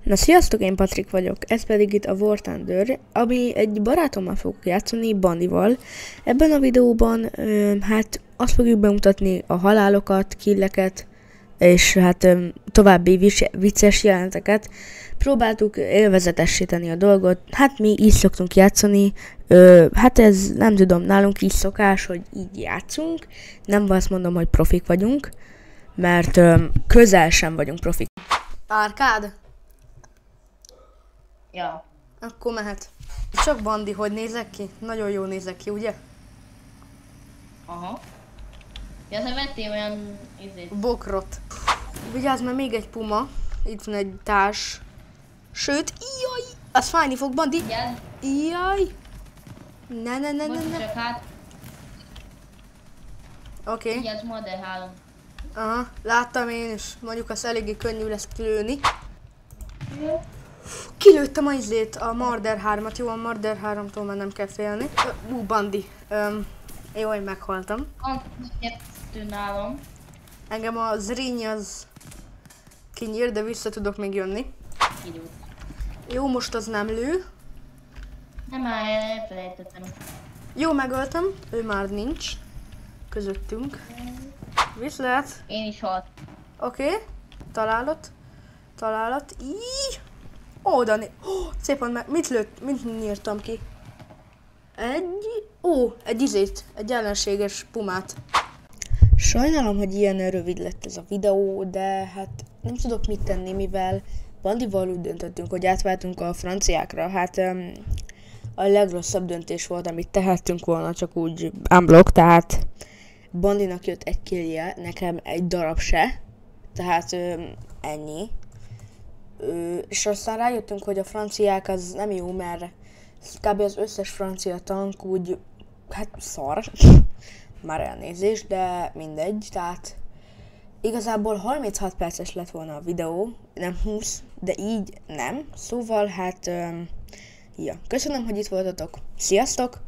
Na sziasztok, én Patrik vagyok, ez pedig itt a War Thunder, ami egy barátommal fogok játszani, Bandival. Ebben a videóban hát azt fogjuk bemutatni a halálokat, killeket, és hát további vicces jeleneteket. Próbáltuk élvezetesíteni a dolgot, hát mi így szoktunk játszani, hát ez nem tudom, nálunk így szokás, hogy így játszunk. Nem azt mondom, hogy profik vagyunk, mert közel sem vagyunk profik. Árkád? Ja. Akkor mehet. Csak Bandi, hogy nézek ki? Nagyon jól nézek ki, ugye? Aha. Ja, te vettél olyan Bokrot. Vigyázz, mert még egy puma. Itt van egy társ. Sőt, jaj! Az fájni fog, Bandi! Vigyázz! Jaj! Ne. Csak hát. Oké. Vigyázz, Modern 3. Aha, láttam én is. Mondjuk az eléggé könnyű lesz kilőni. Kilőttem a izét, a Marder 3-at. Jó, a Marder 3-tól már nem kell félni. Bandi. Jó, én meghaltam. Kettő nálam. Engem a Zrínyi az kinyír, de vissza tudok még jönni. Kigyújt. Jó, most az nem lő. Nem, már elfelejtettem. Jó, megöltem. Ő már nincs közöttünk. Viszlát. Én is halt. Oké. Találat. Így. Oda szépen meg. Mit lőtt? Mit nyírtam ki? Egy ellenséges pumát. Sajnálom, hogy ilyen rövid lett ez a videó, de hát nem tudok mit tenni, mivel Bandival úgy döntöttünk, hogy átváltunk a franciákra. Hát a legrosszabb döntés volt, amit tehettünk volna, csak úgy unblock, tehát Bandinak jött egy killje, nekem egy darab se, tehát ennyi. És aztán rájöttünk, hogy a franciák az nem jó, mert kb. Az összes francia tank úgy, hát szar, már elnézést, de mindegy, tehát igazából 36 perces lett volna a videó, nem 20, de így nem, szóval hát, ja, köszönöm, hogy itt voltatok, sziasztok!